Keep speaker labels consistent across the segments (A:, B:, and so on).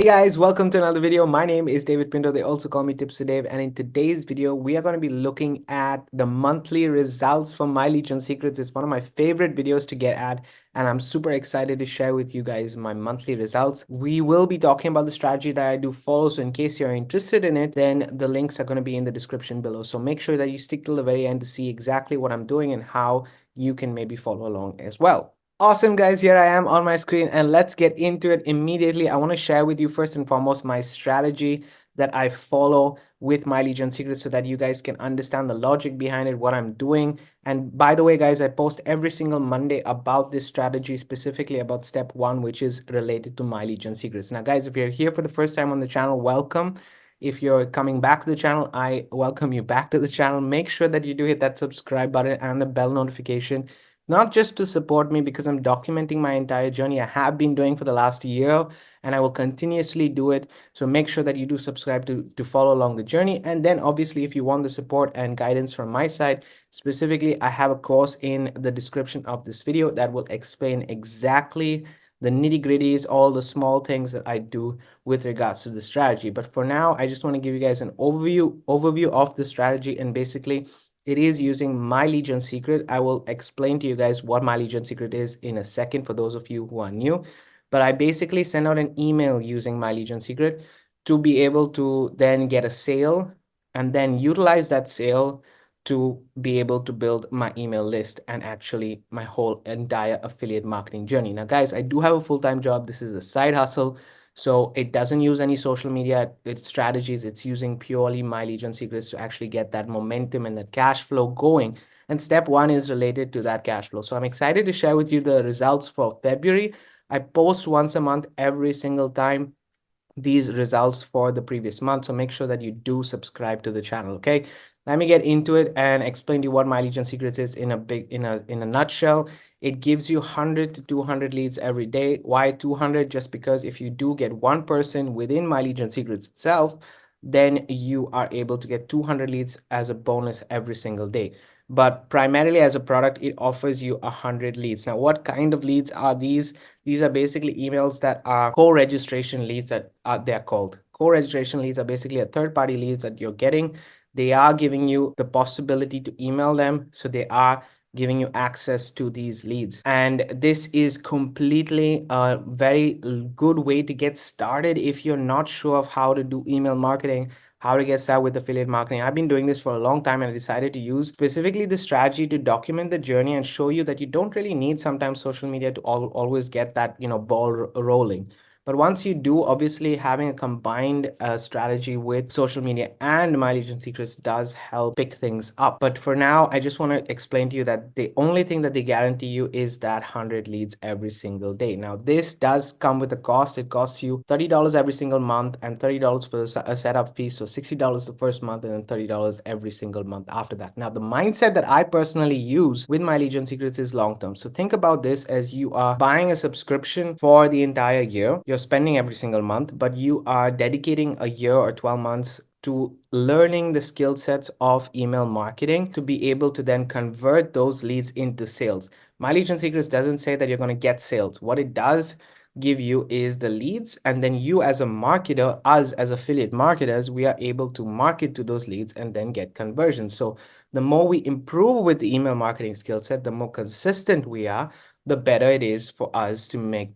A: Guys, welcome to another video. My name is David Pinto. They also call me TipsWithDav. And in today's video, we are going to be looking at the monthly results from My Legion Secrets. It's one of my favorite videos to get at, and I'm super excited to share with you guys my monthly results. We will be talking about the strategy that I do follow. So in case you're interested in it, then the links are going to be in the description below. So make sure that you stick till the very end to see exactly what I'm doing and how you can maybe follow along as well. Awesome, guys. Here I am on my screen, and let's get into it immediately. I want to share with you first and foremost my strategy that I follow with My Legion Secrets so that you guys can understand the logic behind it, what I'm doing. And by the way, guys, I post every single Monday about this strategy, specifically about step 1, which is related to My Legion Secrets. Now, guys, if you're here for the first time on the channel, welcome. If you're coming back to the channel, I welcome you back to the channel. Make sure that you do hit that subscribe button and the bell notification, not just to support me because I'm documenting my entire journey. I have been doing for the last year and I will continuously do it. So make sure that you do subscribe to follow along the journey. And then obviously, if you want the support and guidance from my side, specifically, I have a course in the description of this video that will explain exactly the nitty-gritties, all the small things that I do with regards to the strategy. But for now, I just want to give you guys an overview of the strategy, and basically it is using My Legion Secret. I will explain to you guys what My Legion Secret is in a second for those of you who are new. But I basically send out an email using My Legion Secret to be able to then get a sale and then utilize that sale to be able to build my email list and actually my whole entire affiliate marketing journey. Now, guys, I do have a full-time job. This is a side hustle. So it doesn't use any social media, its strategies. It's using purely My Legion Secrets to actually get that momentum and that cash flow going. And step 1 is related to that cash flow. So I'm excited to share with you the results for February. I post once a month every single time these results for the previous month. So make sure that you do subscribe to the channel. Okay. Let me get into it and explain to you what My Legion Secrets is in a nutshell. It gives you 100 to 200 leads every day. Why 200? Just because if you do get one person within My Legion Secrets itself, then you are able to get 200 leads as a bonus every single day. But primarily as a product, it offers you 100 leads. Now, what kind of leads are these? These are basically emails that are co-registration leads that they're called. Co-registration leads are basically a third-party leads that you're getting. They are giving you the possibility to email them. So they are giving you access to these leads. And this is completely a very good way to get started if you're not sure of how to do email marketing, how to get started with affiliate marketing. I've been doing this for a long time, and I decided to use specifically the strategy to document the journey and show you that you don't really need sometimes social media to always get that, ball rolling. But once you do, obviously having a combined strategy with social media and My Legion Secrets does help pick things up. But for now, I just want to explain to you that the only thing that they guarantee you is that 100 leads every single day. Now, this does come with a cost. It costs you $30 every single month and $30 for a setup fee. So $60 the first month and then $30 every single month after that. Now, the mindset that I personally use with My Legion Secrets is long-term. So think about this as you are buying a subscription for the entire year. You're spending every single month, but you are dedicating a year or 12 months to learning the skill sets of email marketing to be able to then convert those leads into sales. My Legion Secrets doesn't say that you're going to get sales. What it does give you is the leads, and then you as a marketer, us as affiliate marketers, we are able to market to those leads and then get conversions. So the more we improve with the email marketing skill set, the more consistent we are, the better it is for us to make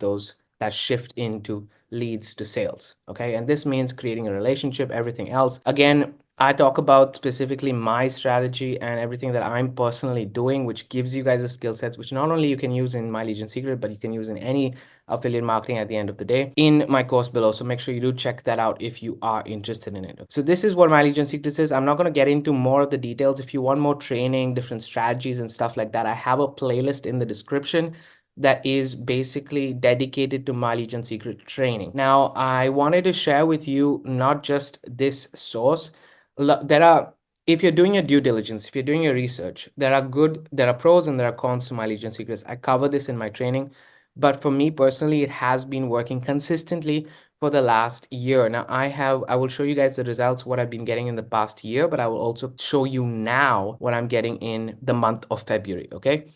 A: that shift into leads to sales. Okay. And this means creating a relationship, everything else. Again, I talk about specifically my strategy and everything that I'm personally doing, which gives you guys the skill sets, which not only you can use in My Legion Secret, but you can use in any affiliate marketing at the end of the day in my course below. So make sure you do check that out if you are interested in it. So this is what My Legion Secrets is. I'm not going to get into more of the details. If you want more training, different strategies and stuff like that, I have a playlist in the description that is basically dedicated to My Legion Secret training. Now, I wanted to share with you not just this source. If you're doing your due diligence, if you're doing your research, there are pros and there are cons to My Legion Secrets. I cover this in my training, but for me personally, it has been working consistently for the last year. Now, I will show you guys the results, what I've been getting in the past year, but I will also show you now what I'm getting in the month of February. Okay.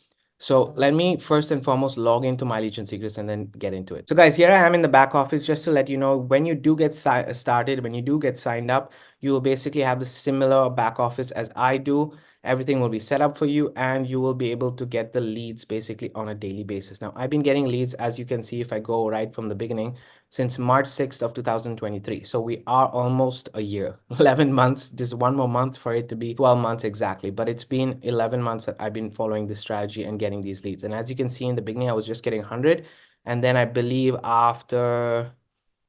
A: So let me first and foremost log into My Legion Secrets and then get into it. So guys, here I am in the back office just to let you know, when you do get started, when you do get signed up, you will basically have the similar back office as I do. Everything will be set up for you and you will be able to get the leads basically on a daily basis. Now, I've been getting leads, as you can see, if I go right from the beginning, since March 6th of 2023. So we are almost a year, 11 months. There's one more month for it to be 12 months exactly, but it's been 11 months that I've been following this strategy and getting these leads. And as you can see in the beginning, I was just getting 100. And then I believe after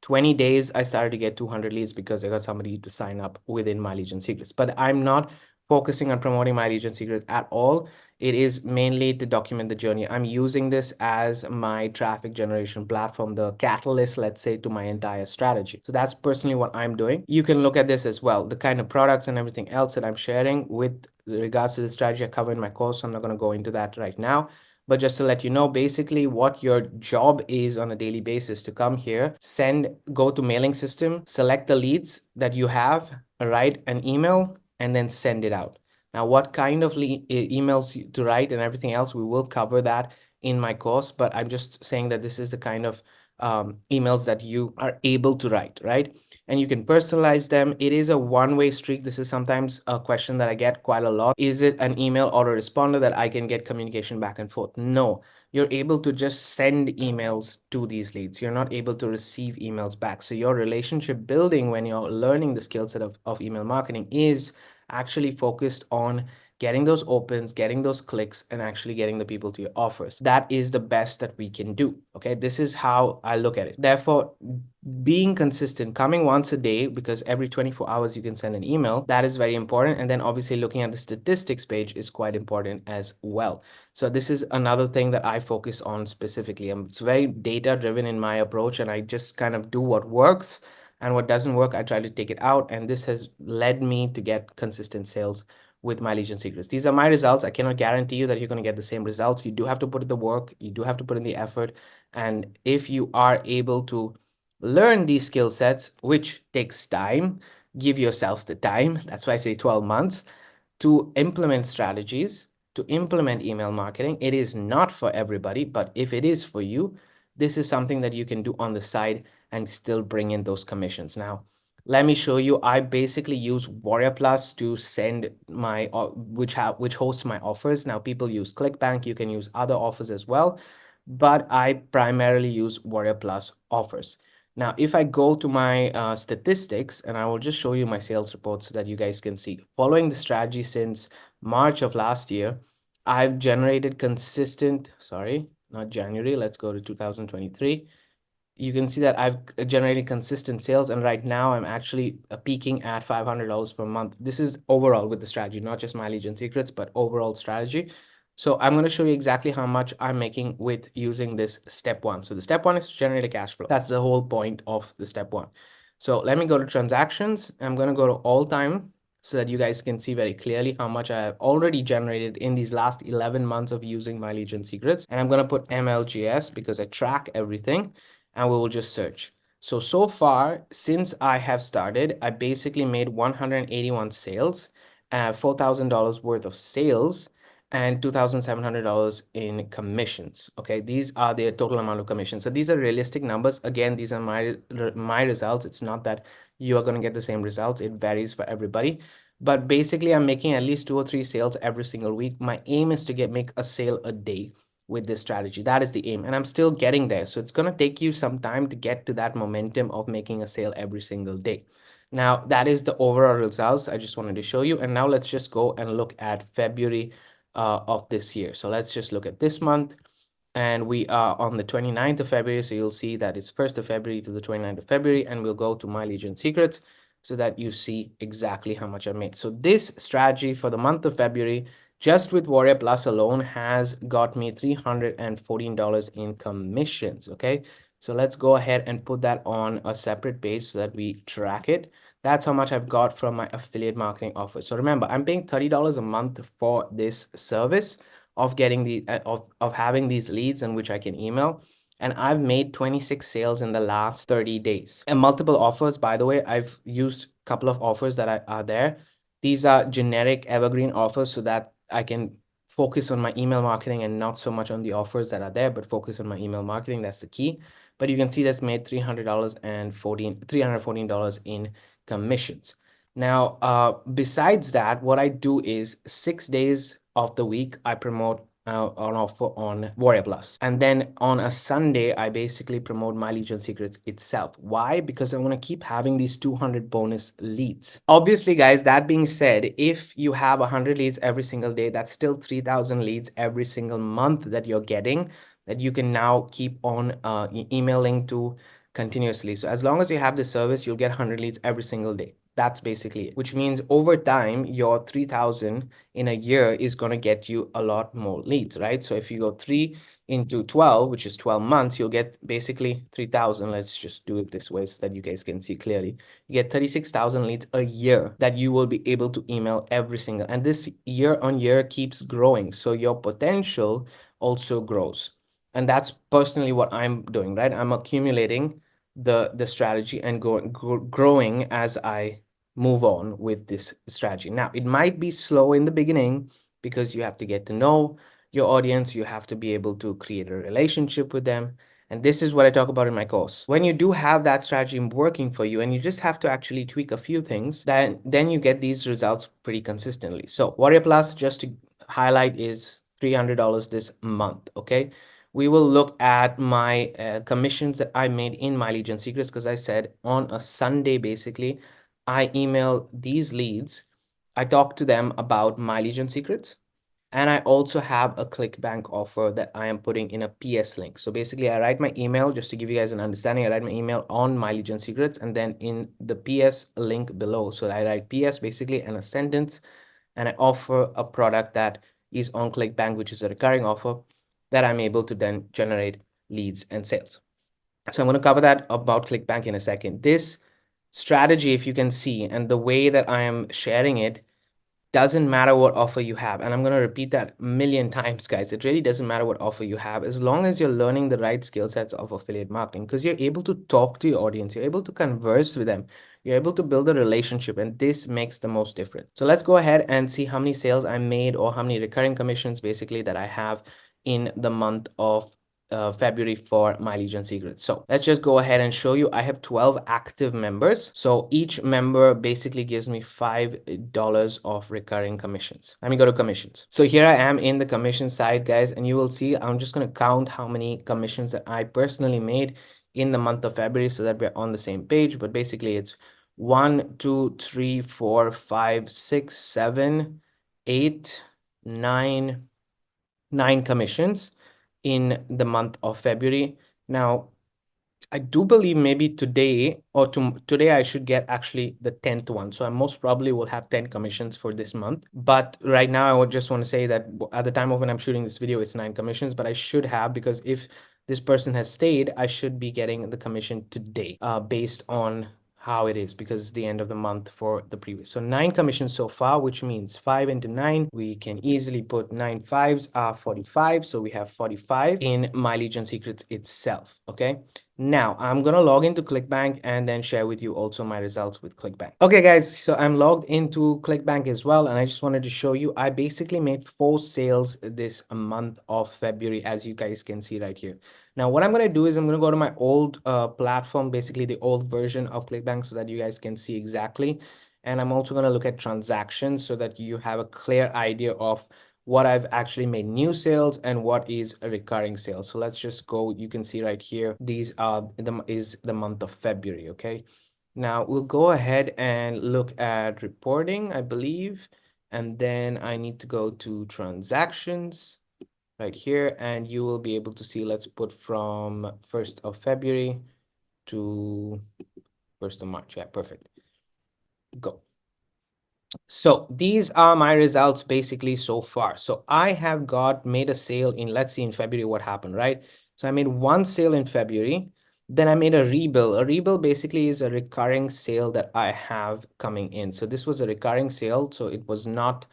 A: 20 days, I started to get 200 leads because I got somebody to sign up within My Legion Secrets. But I'm not focusing on promoting My Legion Secret at all. It is mainly to document the journey. I'm using this as my traffic generation platform, the catalyst, let's say, to my entire strategy. So that's personally what I'm doing. You can look at this as well, the kind of products and everything else that I'm sharing with regards to the strategy I cover in my course. I'm not going to go into that right now. But just to let you know, basically what your job is on a daily basis to come here, go to mailing system, select the leads that you have, write an email, and then send it out. Now, what kind of emails to write and everything else, we will cover that in my course, but I'm just saying that this is the kind of emails that you are able to write, right? And you can personalize them. It is a one-way streak. This is sometimes a question that I get quite a lot. Is it an email autoresponder that I can get communication back and forth? No, you're able to just send emails to these leads. You're not able to receive emails back. So your relationship building when you're learning the skill set of email marketing is actually focused on getting those opens, getting those clicks, and actually getting the people to your offers. That is the best that we can do. Okay, this is how I look at it. Therefore, being consistent, coming once a day, because every 24 hours you can send an email, that is very important. And then obviously looking at the statistics page is quite important as well. So this is another thing that I focus on specifically. It's very data driven in my approach, and I just kind of do what works, and what doesn't work, I try to take it out. And this has led me to get consistent sales with My Legion Secrets. These are my results. I cannot guarantee you that you're going to get the same results. You do have to put in the work. You do have to put in the effort. And if you are able to learn these skill sets, which takes time, give yourself the time. That's why I say 12 months to implement strategies, to implement email marketing. It is not for everybody, but if it is for you, this is something that you can do on the side and still bring in those commissions. Now, let me show you. I basically use Warrior Plus to send my, which hosts my offers. Now, people use ClickBank. You can use other offers as well, but I primarily use Warrior Plus offers. Now, if I go to my statistics, and I will just show you my sales reports so that you guys can see. Following the strategy since March of last year, I've generated consistent, sorry, not January, let's go to 2023. You can see that I've generated consistent sales, and right now I'm actually peaking at $500 per month. This is overall with the strategy, not just My Legion Secrets, but overall strategy. So I'm going to show you exactly how much I'm making with using this step one. So the step one is to generate a cash flow. That's the whole point of the step one. So let me go to transactions. I'm going to go to all time so that you guys can see very clearly how much I have already generated in these last 11 months of using My Legion Secrets. And I'm going to put MLGS because I track everything, and we will just search. So far, since I have started, I basically made 181 sales, $4,000 worth of sales, and $2,700 in commissions. Okay, these are the total amount of commissions. So these are realistic numbers. Again, these are my results. It's not that you are going to get the same results. It varies for everybody. But basically, I'm making at least 2 or 3 sales every single week. My aim is to make a sale a day with this strategy. That is the aim, and I'm still getting there. So it's going to take you some time to get to that momentum of making a sale every single day. Now, that is the overall results I just wanted to show you. And now let's just go and look at February of this year. So let's just look at this month, and we are on the 29th of February. So you'll see that it's 1st of February to the 29th of February, and we'll go to My Legion Secrets so that you see exactly how much I made. So this strategy for the month of February, just with Warrior Plus alone, has got me $314 in commissions. Okay, so let's go ahead and put that on a separate page so that we track it. That's how much I've got from my affiliate marketing offer. So remember, I'm paying $30 a month for this service of getting the of having these leads in which I can email. And I've made 26 sales in the last 30 days. And multiple offers, by the way. I've used a couple of offers that are there. These are generic evergreen offers so that I can focus on my email marketing and not so much on the offers that are there, but focus on my email marketing. That's the key. But you can see that's made $314 in commissions. Now, besides that, what I do is 6 days of the week, I promote an offer on Warrior Plus. And then on a Sunday, I basically promote My Legion Secrets itself. Why? Because I want to keep having these 200 bonus leads. Obviously, guys, that being said, if you have 100 leads every single day, that's still 3,000 leads every single month that you're getting, that you can now keep on emailing to continuously. So as long as you have this service, you'll get 100 leads every single day. That's basically it, which means over time, your 3,000 in a year is going to get you a lot more leads, right? So if you go 3 into 12, which is 12 months, you'll get basically 3,000. Let's just do it this way so that you guys can see clearly. You get 36,000 leads a year that you will be able to email every single, and this year on year keeps growing. So your potential also grows. And that's personally what I'm doing, right? I'm accumulating the strategy and growing as I move on with this strategy. Now, it might be slow in the beginning because you have to get to know your audience. You have to be able to create a relationship with them. And this is what I talk about in my course. When you do have that strategy working for you and you just have to actually tweak a few things, then you get these results pretty consistently. So Warrior Plus, just to highlight, is $300 this month, okay? We will look at my commissions that I made in My Legion Secrets, because I said on a Sunday, basically, I email these leads. I talk to them about My Legion Secrets. And I also have a ClickBank offer that I am putting in a PS link. So basically, I write my email, just to give you guys an understanding, I write my email on My Legion Secrets and then in the PS link below. So I write PS basically and a sentence, and I offer a product that is on ClickBank, which is a recurring offer that I'm able to then generate leads and sales. So I'm going to cover that about ClickBank in a second. This strategy, if you can see, and the way that I am sharing it, doesn't matter what offer you have. And I'm going to repeat that a million times, guys. It really doesn't matter what offer you have, as long as you're learning the right skill sets of affiliate marketing, because you're able to talk to your audience. You're able to converse with them. You're able to build a relationship, and this makes the most difference. So let's go ahead and see how many sales I made, or how many recurring commissions basically that I have in the month of February for My Legion Secrets. So let's just go ahead and show you. I have 12 active members. So each member basically gives me $5 of recurring commissions. Let me go to commissions. So here I am in the commission side, guys, and you will see I'm just going to count how many commissions that I personally made in the month of February so that we're on the same page. But basically it's 1, 2, 3, 4, 5, 6, 7, 8, 9 commissions in the month of February. Now, I do believe maybe today or today I should get actually the 10th one. So I most probably will have 10 commissions for this month. But right now I would just want to say that at the time of when I'm shooting this video, it's 9 commissions, but I should have, because if this person has stayed, I should be getting the commission today based on how it is, because it's the end of the month for the previous. So 9 commissions so far, which means 5 into 9, we can easily put 9 5s are 45. So we have 45 in My Legion Secrets itself. Okay. Now I'm going to log into ClickBank and then share with you also my results with ClickBank. Okay, guys, so I'm logged into ClickBank as well. And I just wanted to show you, I basically made 4 sales this month of February, as you guys can see right here. Now, what I'm going to do is I'm going to go to my old platform, basically the old version of ClickBank, so that you guys can see exactly. And I'm also going to look at transactions so that you have a clear idea of what I've actually made new sales and what is a recurring sales. So let's just go. You can see right here, these are the month of February. Okay. Now we'll go ahead and look at reporting, I believe. And then I need to go to transactions right here, and you will be able to see, let's put from 1st of February to 1st of March. Yeah, perfect. Go. So these are my results basically so far. So I have made a sale in, let's see in February what happened, right? So I made 1 sale in February. Then I made a rebill. A rebill basically is a recurring sale that I have coming in. So this was a recurring sale. So it was not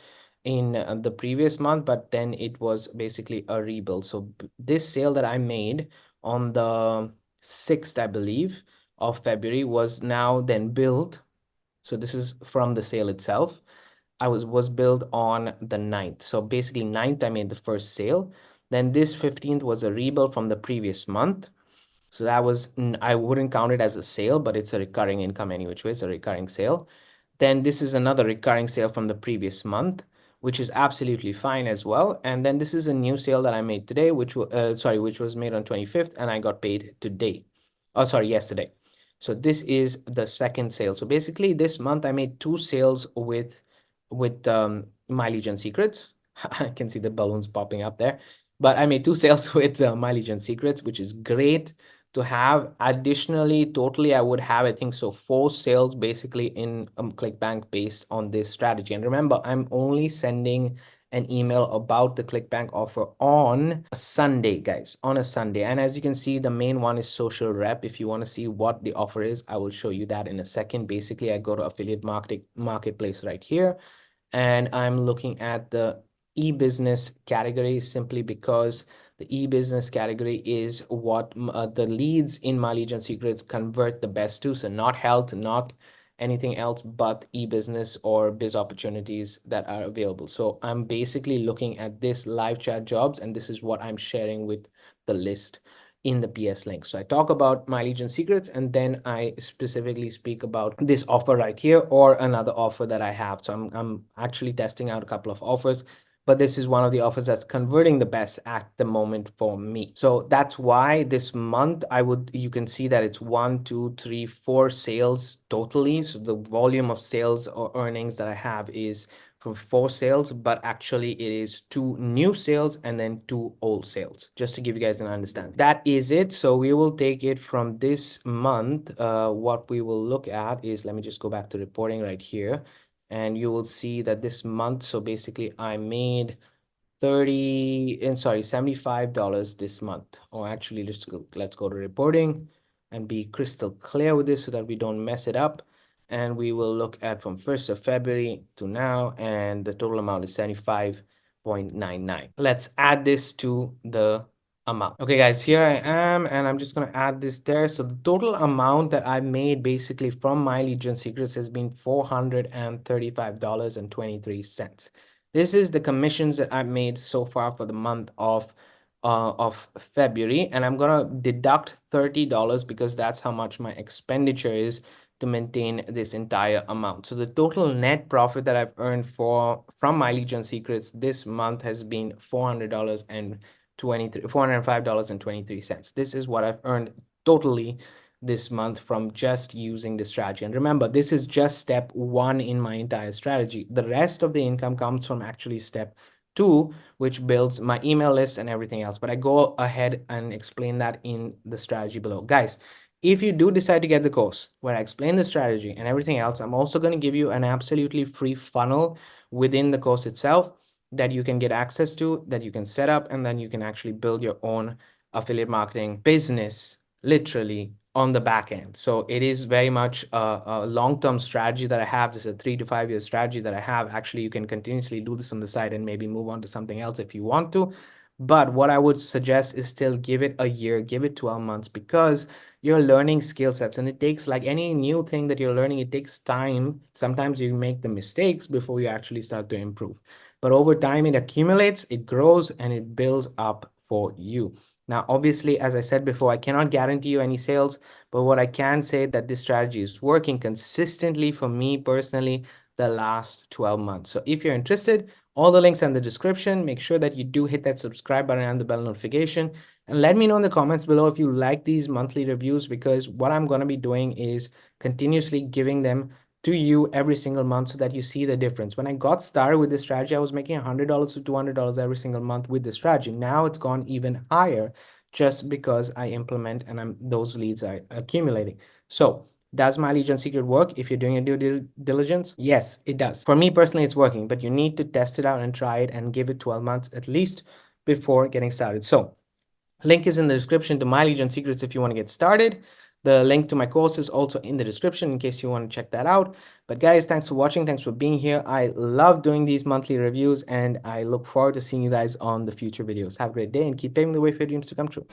A: in the previous month, but then it was basically a rebill. So this sale that I made on the 6th, I believe, of February was now then billed. So this is from the sale itself. was billed on the 9th. So basically 9th, I made the first sale. Then this 15th was a rebill from the previous month. So that was, I wouldn't count it as a sale, but it's a recurring income anyway, which is a recurring sale. Then this is another recurring sale from the previous month, which is absolutely fine as well. And then this is a new sale that I made today, which was made on 25th, and I got paid today. Oh, sorry, yesterday. So this is the second sale. So basically this month I made 2 sales with My Legion Secrets. I can see the balloons popping up there, but I made 2 sales with My Legion Secrets, which is great to have. Additionally, totally, I would have, I think so, 4 sales basically in ClickBank based on this strategy. And remember, I'm only sending an email about the ClickBank offer on a Sunday, guys, on a Sunday. And as you can see, the main one is social rep. If you want to see what the offer is, I will show you that in a second. Basically, I go to affiliate marketplace right here, and I'm looking at the e-business category simply because the e-business category is what the leads in My Legion Secrets convert the best to. So not health, not anything else, but e-business or biz opportunities that are available. So I'm basically looking at this live chat jobs, and this is what I'm sharing with the list in the PS link. So I talk about My Legion Secrets, and then I specifically speak about this offer right here or another offer that I have. So I'm actually testing out a couple of offers, but this is one of the offers that's converting the best at the moment for me. So that's why this month you can see that it's 1, 2, 3, 4 sales totally. So the volume of sales or earnings that I have is from 4 sales, but actually it is 2 new sales and then 2 old sales, just to give you guys an understanding. That is it. So we will take it from this month. What we will look at is, let me just go back to reporting right here, and you will see that this month, so basically I made $75 this month. Or actually, let's go to reporting and be crystal clear with this so that we don't mess it up. And we will look at from 1st of February to now, and the total amount is 75.99. Let's add this to the amount. Okay, guys, here I am, and I'm just going to add this there. So the total amount that I made basically from My Legion Secrets has been $435.23. This is the commissions that I've made so far for the month of February, and I'm gonna deduct $30 because that's how much my expenditure is to maintain this entire amount. So the total net profit that I've earned from My Legion Secrets this month has been $405.23. This is what I've earned totally this month from just using the strategy. And remember, this is just step 1 in my entire strategy. The rest of the income comes from actually step 2, which builds my email list and everything else. But I go ahead and explain that in the strategy below. Guys, if you do decide to get the course where I explain the strategy and everything else, I'm also going to give you an absolutely free funnel within the course itself that you can get access to, that you can set up, and then you can actually build your own affiliate marketing business literally on the back end. So it is very much a long-term strategy that I have. This is a 3 to 5 year strategy that I have. Actually, you can continuously do this on the side and maybe move on to something else if you want to. But what I would suggest is still give it a year, give it 12 months, because you're learning skill sets, and it takes, like any new thing that you're learning, it takes time. Sometimes you make the mistakes before you actually start to improve. But over time, it accumulates, it grows, and it builds up for you. Now, obviously, as I said before, I cannot guarantee you any sales, but what I can say that this strategy is working consistently for me personally the last 12 months. So if you're interested, all the links are in the description. Make sure that you do hit that subscribe button and the bell notification. And let me know in the comments below if you like these monthly reviews, because what I'm going to be doing is continuously giving them to you every single month so that you see the difference. When I got started with this strategy, I was making $100 to $200 every single month with this strategy. Now it's gone even higher just because I implement and those leads are accumulating. So does My Legion Secret work if you're doing a due diligence? Yes, it does. For me personally, it's working, but you need to test it out and try it and give it 12 months at least before getting started. So link is in the description to My Legion Secrets if you want to get started. The link to my course is also in the description in case you want to check that out. But guys, thanks for watching. Thanks for being here. I love doing these monthly reviews, and I look forward to seeing you guys on the future videos. Have a great day and keep paving the way for your dreams to come true.